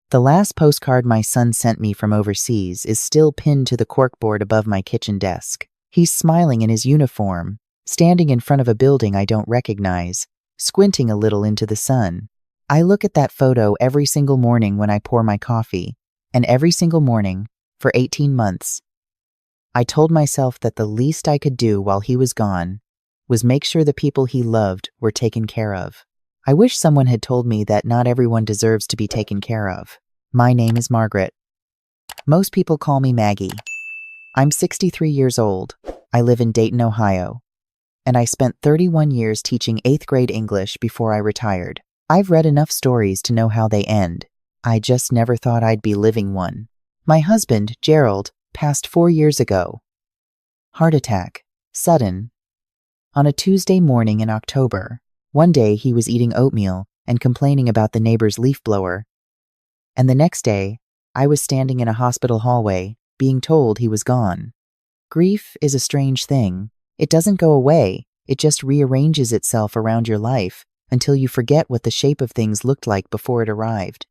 The last postcard my son sent me from overseas is still pinned to the corkboard above my kitchen desk. He's smiling in his uniform, standing in front of a building I don't recognize, squinting a little into the sun. I look at that photo every single morning when I pour my coffee, and every single morning, for 18 months. I told myself that the least I could do while he was gone was make sure the people he loved were taken care of. I wish someone had told me that not everyone deserves to be taken care of. My name is Margaret. Most people call me Maggie. I'm 63 years old. I live in Dayton, Ohio. And I spent 31 years teaching 8th grade English before I retired. I've read enough stories to know how they end. I just never thought I'd be living one. My husband, Gerald, passed 4 years ago. Heart attack. Sudden. On a Tuesday morning in October. One day he was eating oatmeal and complaining about the neighbor's leaf blower. And the next day, I was standing in a hospital hallway, being told he was gone. Grief is a strange thing. It doesn't go away. It just rearranges itself around your life until you forget what the shape of things looked like before it arrived.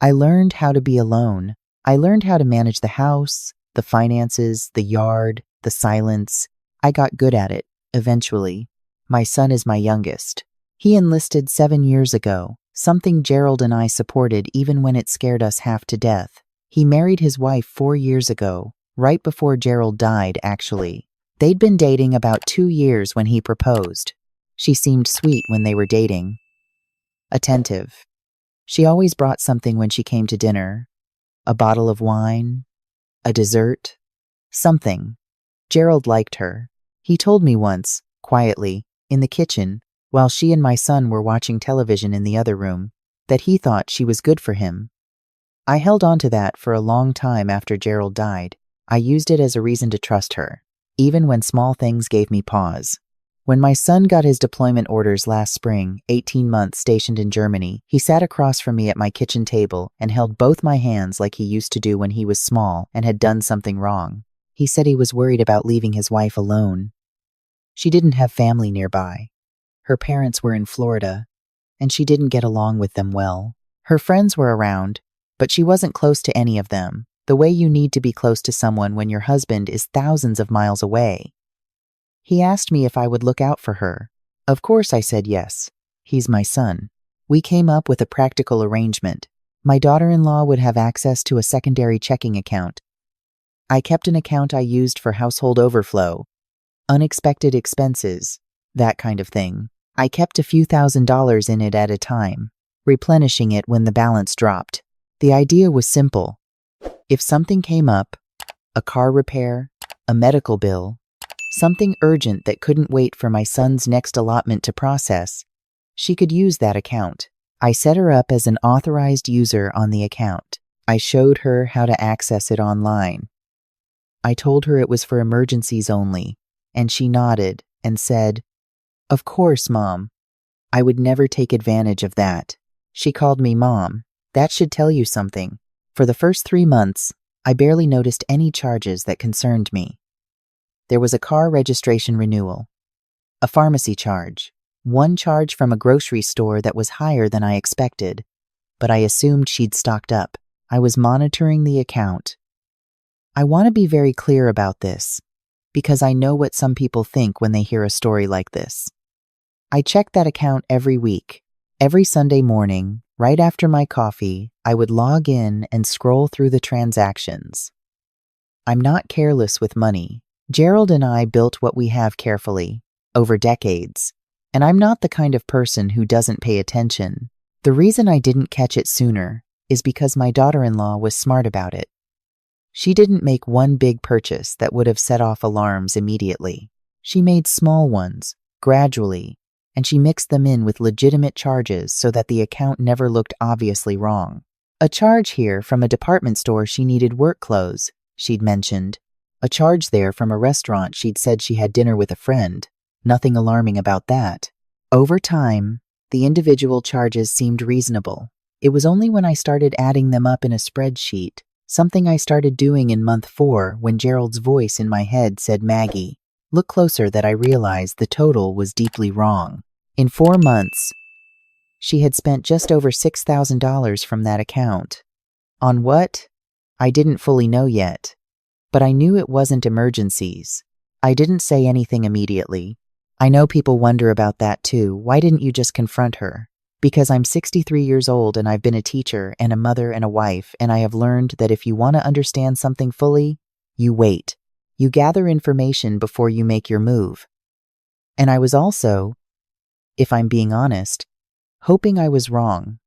I learned how to be alone. I learned how to manage the house, the finances, the yard, the silence. I got good at it, eventually. My son is my youngest. He enlisted 7 years ago, something Gerald and I supported even when it scared us half to death. He married his wife 4 years ago, right before Gerald died, actually. They'd been dating about 2 years when he proposed. She seemed sweet when they were dating. Attentive. She always brought something when she came to dinner. A bottle of wine, a dessert, something. Gerald liked her. He told me once, quietly, in the kitchen, while she and my son were watching television in the other room, that he thought she was good for him. I held on to that for a long time after Gerald died. I used it as a reason to trust her, even when small things gave me pause. When my son got his deployment orders last spring, 18 months stationed in Germany, he sat across from me at my kitchen table and held both my hands like he used to do when he was small and had done something wrong. He said he was worried about leaving his wife alone. She didn't have family nearby. Her parents were in Florida, and she didn't get along with them well. Her friends were around, but she wasn't close to any of them, the way you need to be close to someone when your husband is thousands of miles away. He asked me if I would look out for her. Of course I said yes. He's my son. We came up with a practical arrangement. My daughter-in-law would have access to a secondary checking account. I kept an account I used for household overflow, unexpected expenses, that kind of thing. I kept a few $1,000s in it at a time, replenishing it when the balance dropped. The idea was simple. If something came up, a car repair, a medical bill, something urgent that couldn't wait for my son's next allotment to process, she could use that account. I set her up as an authorized user on the account. I showed her how to access it online. I told her it was for emergencies only, and she nodded and said, "Of course, Mom. I would never take advantage of that." She called me Mom. That should tell you something. For the first 3 months, I barely noticed any charges that concerned me. There was a car registration renewal, a pharmacy charge, one charge from a grocery store that was higher than I expected, but I assumed she'd stocked up. I was monitoring the account. I want to be very clear about this, because I know what some people think when they hear a story like this. I checked that account every week. Every Sunday morning, right after my coffee, I would log in and scroll through the transactions. I'm not careless with money. Gerald and I built what we have carefully, over decades, and I'm not the kind of person who doesn't pay attention. The reason I didn't catch it sooner is because my daughter-in-law was smart about it. She didn't make one big purchase that would have set off alarms immediately. She made small ones, gradually, and she mixed them in with legitimate charges so that the account never looked obviously wrong. A charge here from a department store she needed work clothes, she'd mentioned. A charge there from a restaurant she'd said she had dinner with a friend. Nothing alarming about that. Over time, the individual charges seemed reasonable. It was only when I started adding them up in a spreadsheet, something I started doing in month 4 when Gerald's voice in my head said, "Maggie, look closer," that I realized the total was deeply wrong. In 4 months, she had spent just over $6,000 from that account. On what? I didn't fully know yet. But I knew it wasn't emergencies. I didn't say anything immediately. I know people wonder about that too. Why didn't you just confront her? Because I'm 63 years old and I've been a teacher and a mother and a wife, and I have learned that if you want to understand something fully, you wait. You gather information before you make your move. And I was also, if I'm being honest, hoping I was wrong.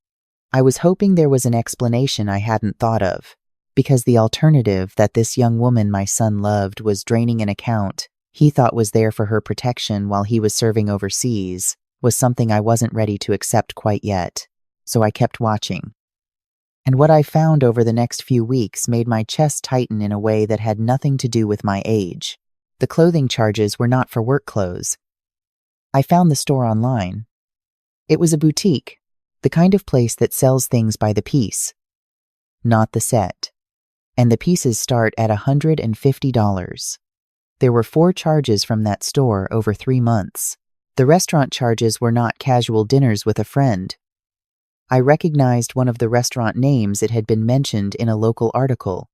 I was hoping there was an explanation I hadn't thought of, because the alternative that this young woman my son loved was draining an account he thought was there for her protection while he was serving overseas was something I wasn't ready to accept quite yet, so I kept watching. And what I found over the next few weeks made my chest tighten in a way that had nothing to do with my age. The clothing charges were not for work clothes. I found the store online. It was a boutique, the kind of place that sells things by the piece, not the set. And the pieces start at $150. There were 4 charges from that store over 3 months. The restaurant charges were not casual dinners with a friend. I recognized one of the restaurant names. It had been mentioned in a local article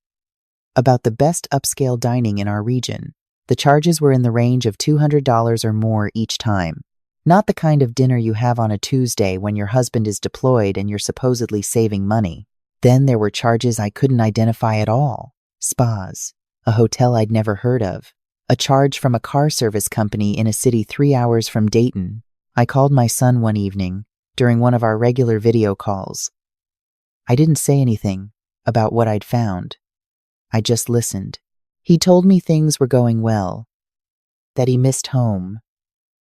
about the best upscale dining in our region. The charges were in the range of $200 or more each time. Not the kind of dinner you have on a Tuesday when your husband is deployed and you're supposedly saving money. Then there were charges I couldn't identify at all. Spas, a hotel I'd never heard of, a charge from a car service company in a city 3 hours from Dayton. I called my son one evening during one of our regular video calls. I didn't say anything about what I'd found. I just listened. He told me things were going well, that he missed home,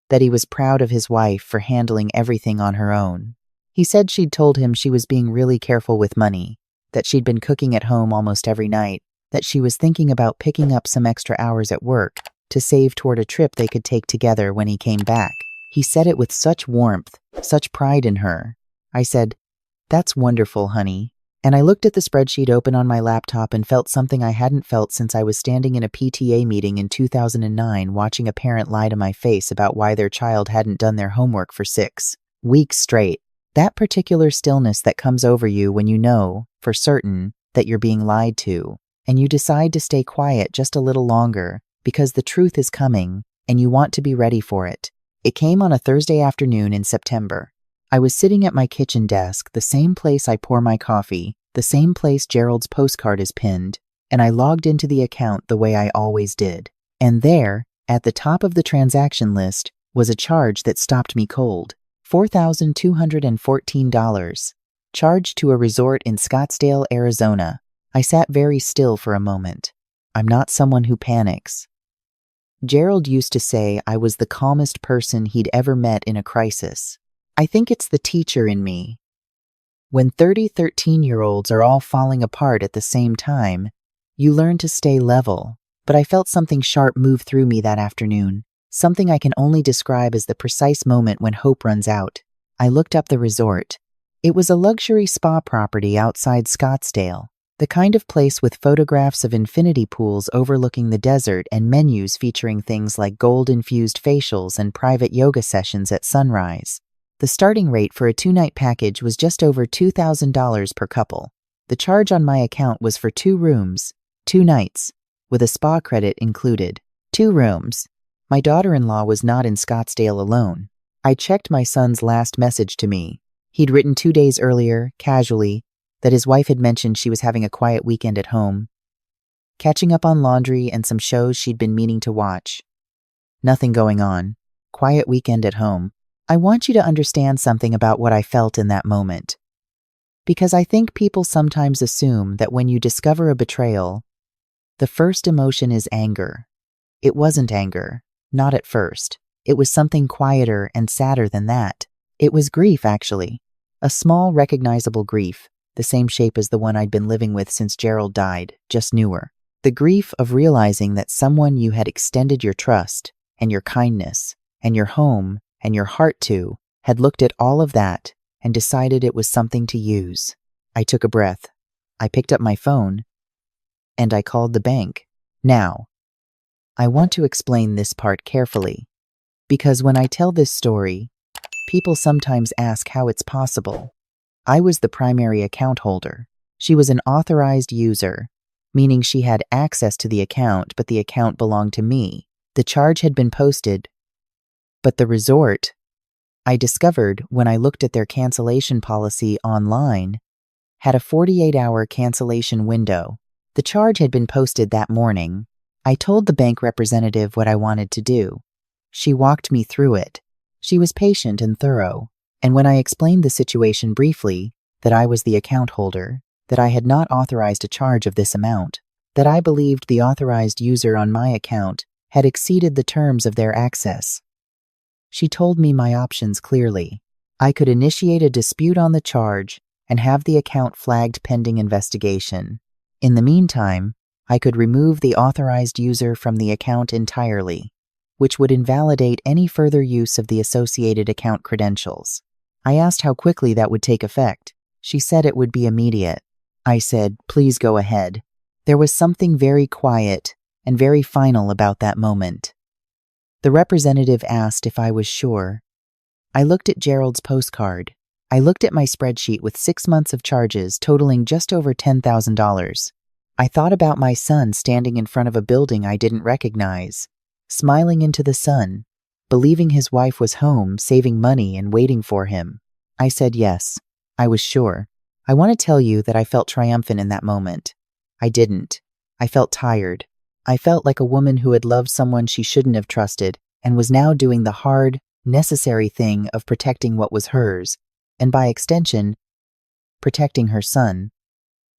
that he was proud of his wife for handling everything on her own. He said she'd told him she was being really careful with money, that she'd been cooking at home almost every night, that she was thinking about picking up some extra hours at work to save toward a trip they could take together when he came back. He said it with such warmth, such pride in her. I said, "That's wonderful, honey." And I looked at the spreadsheet open on my laptop and felt something I hadn't felt since I was standing in a PTA meeting in 2009 watching a parent lie to my face about why their child hadn't done their homework for 6 weeks straight. That particular stillness that comes over you when you know, for certain, that you're being lied to, and you decide to stay quiet just a little longer because the truth is coming and you want to be ready for it. It came on a Thursday afternoon in September. I was sitting at my kitchen desk, the same place I pour my coffee, the same place Gerald's postcard is pinned, and I logged into the account the way I always did. And there, at the top of the transaction list, was a charge that stopped me cold. $4,214, charged to a resort in Scottsdale, Arizona. I sat very still for a moment. I'm not someone who panics. Gerald used to say I was the calmest person he'd ever met in a crisis. I think it's the teacher in me. When 13-year-olds are all falling apart at the same time, you learn to stay level. But I felt something sharp move through me that afternoon. Something I can only describe as the precise moment when hope runs out. I looked up the resort. It was a luxury spa property outside Scottsdale, the kind of place with photographs of infinity pools overlooking the desert and menus featuring things like gold-infused facials and private yoga sessions at sunrise. The starting rate for a 2-night package was just over $2,000 per couple. The charge on my account was for 2 rooms, 2 nights, with a spa credit included. 2 rooms. My daughter-in-law was not in Scottsdale alone. I checked my son's last message to me. He'd written 2 days earlier, casually, that his wife had mentioned she was having a quiet weekend at home, catching up on laundry and some shows she'd been meaning to watch. Nothing going on. Quiet weekend at home. I want you to understand something about what I felt in that moment. Because I think people sometimes assume that when you discover a betrayal, the first emotion is anger. It wasn't anger. Not at first. It was something quieter and sadder than that. It was grief, actually. A small, recognizable grief, the same shape as the one I'd been living with since Gerald died, just newer. The grief of realizing that someone you had extended your trust, and your kindness, and your home, and your heart to, had looked at all of that and decided it was something to use. I took a breath. I picked up my phone, and I called the bank. Now, I want to explain this part carefully, because when I tell this story, people sometimes ask how it's possible. I was the primary account holder. She was an authorized user, meaning she had access to the account, but the account belonged to me. The charge had been posted, but the resort, I discovered when I looked at their cancellation policy online, had a 48-hour cancellation window. The charge had been posted that morning. I told the bank representative what I wanted to do. She walked me through it. She was patient and thorough, and when I explained the situation briefly, that I was the account holder, that I had not authorized a charge of this amount, that I believed the authorized user on my account had exceeded the terms of their access, she told me my options clearly. I could initiate a dispute on the charge and have the account flagged pending investigation. In the meantime, I could remove the authorized user from the account entirely, which would invalidate any further use of the associated account credentials. I asked how quickly that would take effect. She said it would be immediate. I said, please go ahead. There was something very quiet and very final about that moment. The representative asked if I was sure. I looked at Gerald's postcard. I looked at my spreadsheet with 6 months of charges totaling just over $10,000. I thought about my son standing in front of a building I didn't recognize, smiling into the sun, believing his wife was home, saving money and waiting for him. I said yes. I was sure. I want to tell you that I felt triumphant in that moment. I didn't. I felt tired. I felt like a woman who had loved someone she shouldn't have trusted and was now doing the hard, necessary thing of protecting what was hers, and by extension, protecting her son.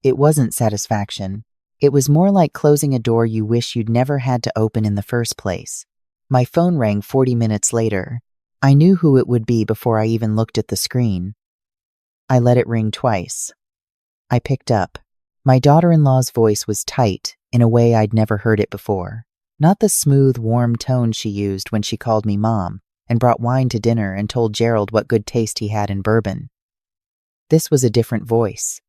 It wasn't satisfaction. It was more like closing a door you wish you'd never had to open in the first place. My phone rang 40 minutes later. I knew who it would be before I even looked at the screen. I let it ring twice. I picked up. My daughter-in-law's voice was tight in a way I'd never heard it before. Not the smooth, warm tone she used when she called me Mom and brought wine to dinner and told Gerald what good taste he had in bourbon. This was a different voice.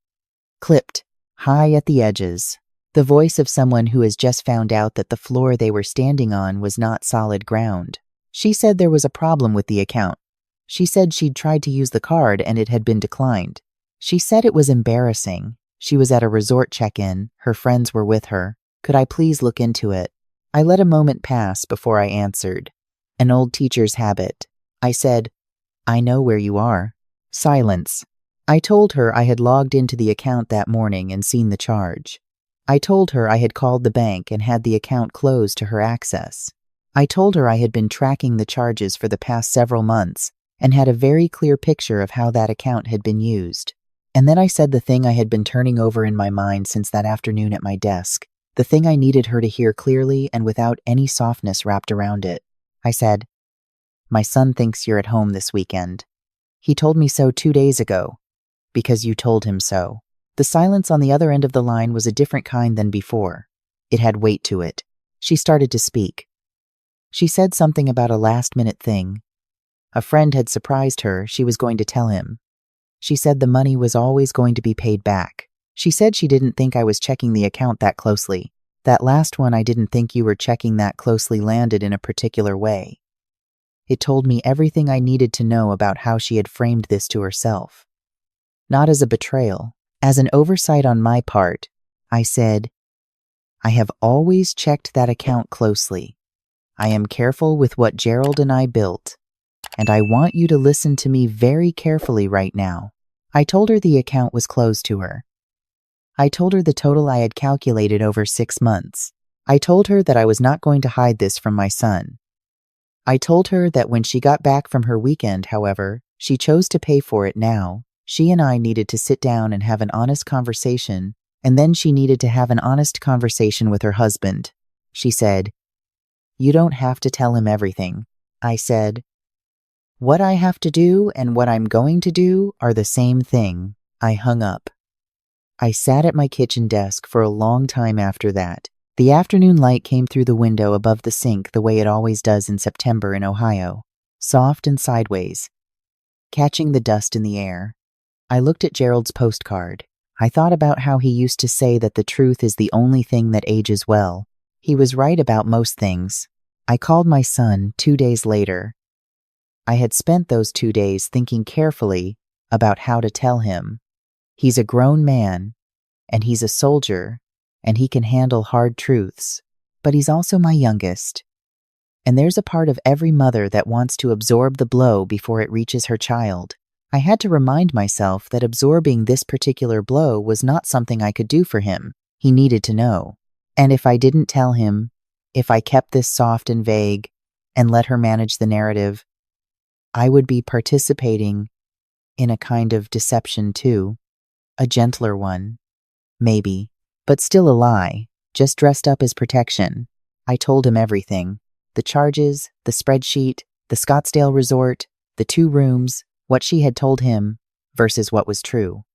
Clipped, high at the edges. The voice of someone who has just found out that the floor they were standing on was not solid ground. She said there was a problem with the account. She said she'd tried to use the card and it had been declined. She said it was embarrassing. She was at a resort check-in. Her friends were with her. Could I please look into it? I let a moment pass before I answered. An old teacher's habit. I said, I know where you are. Silence. I told her I had logged into the account that morning and seen the charge. I told her I had called the bank and had the account closed to her access. I told her I had been tracking the charges for the past several months and had a very clear picture of how that account had been used. And then I said the thing I had been turning over in my mind since that afternoon at my desk, the thing I needed her to hear clearly and without any softness wrapped around it. I said, my son thinks you're at home this weekend. He told me so 2 days ago, because you told him so. The silence on the other end of the line was a different kind than before. It had weight to it. She started to speak. She said something about a last-minute thing. A friend had surprised her. She was going to tell him. She said the money was always going to be paid back. She said she didn't think I was checking the account that closely. That last one I didn't think you were checking that closely landed in a particular way. It told me everything I needed to know about how she had framed this to herself. Not as a betrayal, as an oversight on my part, I said, I have always checked that account closely. I am careful with what Gerald and I built, and I want you to listen to me very carefully right now. I told her the account was closed to her. I told her the total I had calculated over 6 months. I told her that I was not going to hide this from my son. I told her that when she got back from her weekend, however, she chose to pay for it now. She and I needed to sit down and have an honest conversation, and then she needed to have an honest conversation with her husband. She said, you don't have to tell him everything. I said, what I have to do and what I'm going to do are the same thing. I hung up. I sat at my kitchen desk for a long time after that. The afternoon light came through the window above the sink the way it always does in September in Ohio, soft and sideways, catching the dust in the air. I looked at Gerald's postcard. I thought about how he used to say that the truth is the only thing that ages well. He was right about most things. I called my son 2 days later. I had spent those 2 days thinking carefully about how to tell him. He's a grown man. and he's a soldier, and he can handle hard truths, but he's also my youngest. And there's a part of every mother that wants to absorb the blow before it reaches her child. I had to remind myself that absorbing this particular blow was not something I could do for him. He needed to know. And if I didn't tell him, if I kept this soft and vague and let her manage the narrative, I would be participating in a kind of deception too. A gentler one, maybe, but still a lie, just dressed up as protection. I told him everything. The charges, the spreadsheet, the Scottsdale resort, the 2 rooms, what she had told him versus what was true.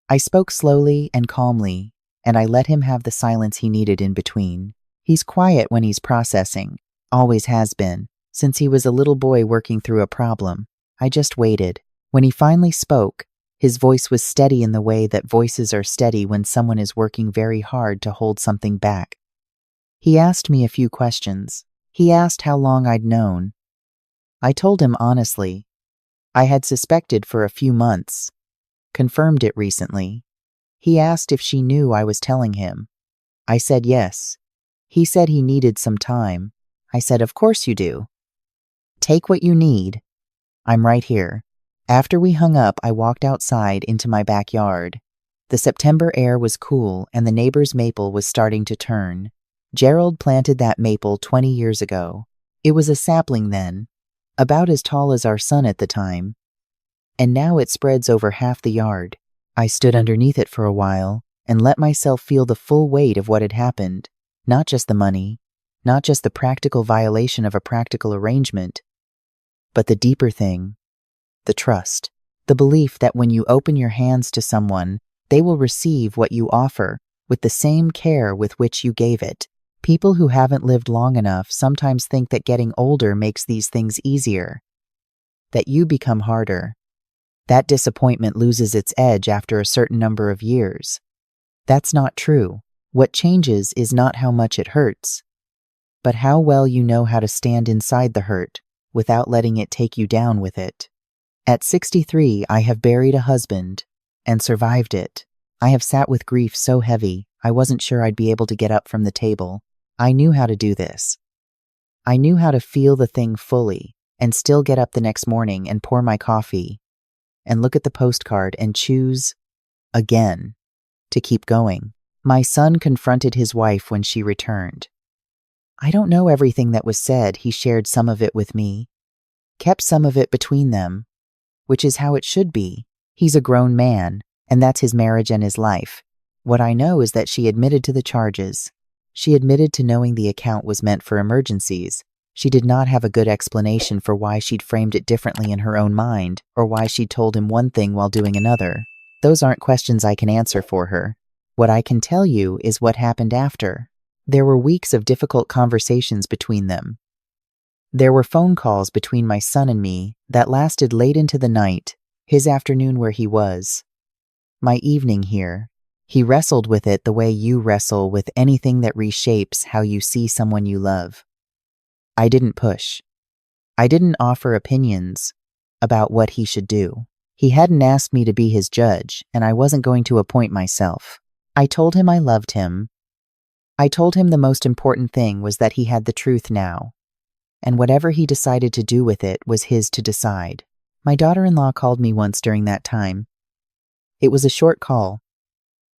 I spoke slowly and calmly, and I let him have the silence he needed in between. He's quiet when he's processing, always has been, since he was a little boy working through a problem. I just waited. When he finally spoke, his voice was steady in the way that voices are steady when someone is working very hard to hold something back. He asked me a few questions. He asked how long I'd known. I told him honestly. I had suspected for a few months, confirmed it recently. He asked if she knew I was telling him. I said yes. He said he needed some time. I said, of course you do. Take what you need. I'm right here. After we hung up, I walked outside into my backyard. The September air was cool and the neighbor's maple was starting to turn. Gerald planted that maple 20 years ago. It was a sapling then, about as tall as our son at the time, and now it spreads over half the yard. I stood underneath it for a while and let myself feel the full weight of what had happened, not just the money, not just the practical violation of a practical arrangement, but the deeper thing, the trust, the belief that when you open your hands to someone, they will receive what you offer with the same care with which you gave it. People who haven't lived long enough sometimes think that getting older makes these things easier, that you become harder. That disappointment loses its edge after a certain number of years. That's not true. What changes is not how much it hurts, but how well you know how to stand inside the hurt without letting it take you down with it. At 63, I have buried a husband and survived it. I have sat with grief so heavy, I wasn't sure I'd be able to get up from the table. I knew how to do this. I knew how to feel the thing fully and still get up the next morning and pour my coffee and look at the postcard and choose, again, to keep going. My son confronted his wife when she returned. I don't know everything that was said. He shared some of it with me, kept some of it between them, which is how it should be. He's a grown man, and that's his marriage and his life. What I know is that she admitted to the charges. She admitted to knowing the account was meant for emergencies. She did not have a good explanation for why she'd framed it differently in her own mind, or why she'd told him one thing while doing another. Those aren't questions I can answer for her. What I can tell you is what happened after. There were weeks of difficult conversations between them. There were phone calls between my son and me that lasted late into the night, his afternoon where he was, my evening here. He wrestled with it the way you wrestle with anything that reshapes how you see someone you love. I didn't push. I didn't offer opinions about what he should do. He hadn't asked me to be his judge, and I wasn't going to appoint myself. I told him I loved him. I told him the most important thing was that he had the truth now, and whatever he decided to do with it was his to decide. My daughter-in-law called me once during that time. It was a short call.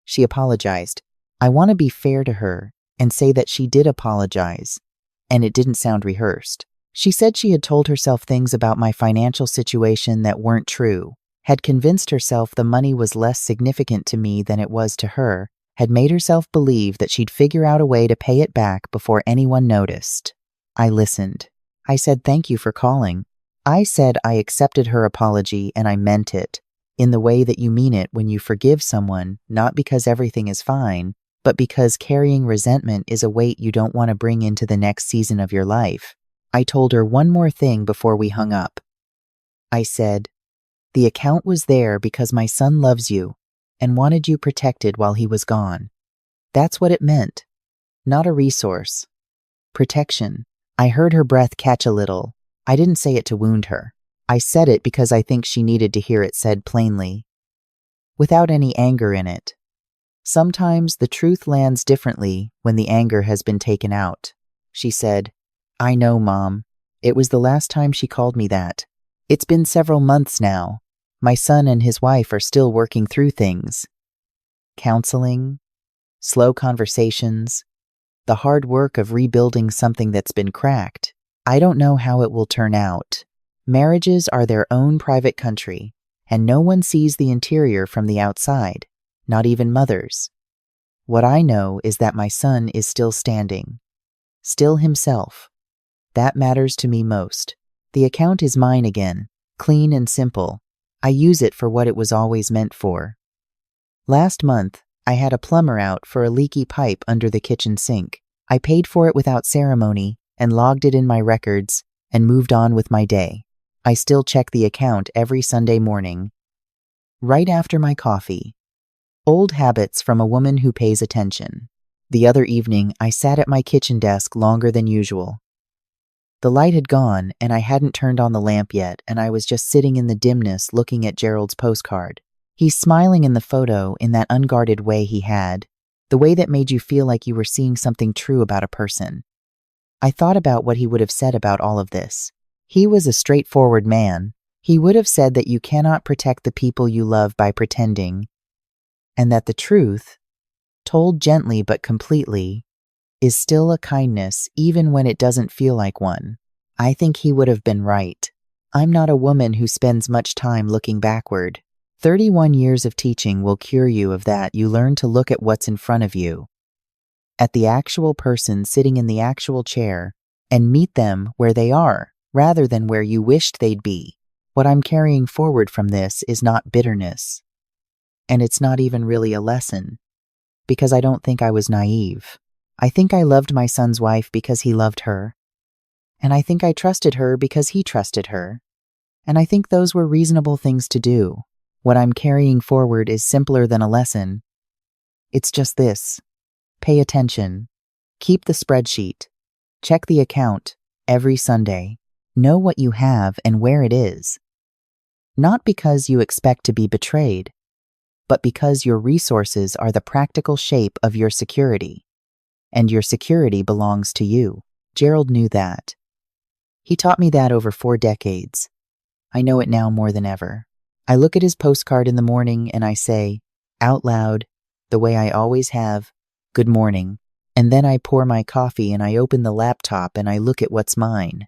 She apologized. I want to be fair to her and say that she did apologize, and it didn't sound rehearsed. She said she had told herself things about my financial situation that weren't true, had convinced herself the money was less significant to me than it was to her, had made herself believe that she'd figure out a way to pay it back before anyone noticed. I listened. I said thank you for calling. I said I accepted her apology and I meant it, in the way that you mean it when you forgive someone, not because everything is fine, but because carrying resentment is a weight you don't want to bring into the next season of your life. I told her one more thing before we hung up. I said, the account was there because my son loves you and wanted you protected while he was gone. That's what it meant. Not a resource. Protection. I heard her breath catch a little. I didn't say it to wound her. I said it because I think she needed to hear it said plainly, without any anger in it. Sometimes the truth lands differently when the anger has been taken out. She said, I know, Mom. It was the last time she called me that. It's been several months now. My son and his wife are still working through things. Counseling, slow conversations, the hard work of rebuilding something that's been cracked. I don't know how it will turn out. Marriages are their own private country, and no one sees the interior from the outside, not even mothers. What I know is that my son is still standing, still himself. That matters to me most. The account is mine again, clean and simple. I use it for what it was always meant for. Last month, I had a plumber out for a leaky pipe under the kitchen sink. I paid for it without ceremony and logged it in my records and moved on with my day. I still check the account every Sunday morning. Right after my coffee. Old habits from a woman who pays attention. The other evening, I sat at my kitchen desk longer than usual. The light had gone, and I hadn't turned on the lamp yet, and I was just sitting in the dimness looking at Gerald's postcard. He's smiling in the photo in that unguarded way he had, the way that made you feel like you were seeing something true about a person. I thought about what he would have said about all of this. He was a straightforward man. He would have said that you cannot protect the people you love by pretending, and that the truth, told gently but completely, is still a kindness even when it doesn't feel like one. I think he would have been right. I'm not a woman who spends much time looking backward. 31 years of teaching will cure you of that. You learn to look at what's in front of you, at the actual person sitting in the actual chair, and meet them where they are, rather than where you wished they'd be. What I'm carrying forward from this is not bitterness. And it's not even really a lesson, because I don't think I was naive. I think I loved my son's wife because he loved her. And I think I trusted her because he trusted her. And I think those were reasonable things to do. What I'm carrying forward is simpler than a lesson. It's just this. Pay attention. Keep the spreadsheet. Check the account every Sunday. Know what you have and where it is. Not because you expect to be betrayed, but because your resources are the practical shape of your security. And your security belongs to you. Gerald knew that. He taught me that over 4 decades. I know it now more than ever. I look at his postcard in the morning and I say, out loud, the way I always have, good morning. And then I pour my coffee and I open the laptop and I look at what's mine.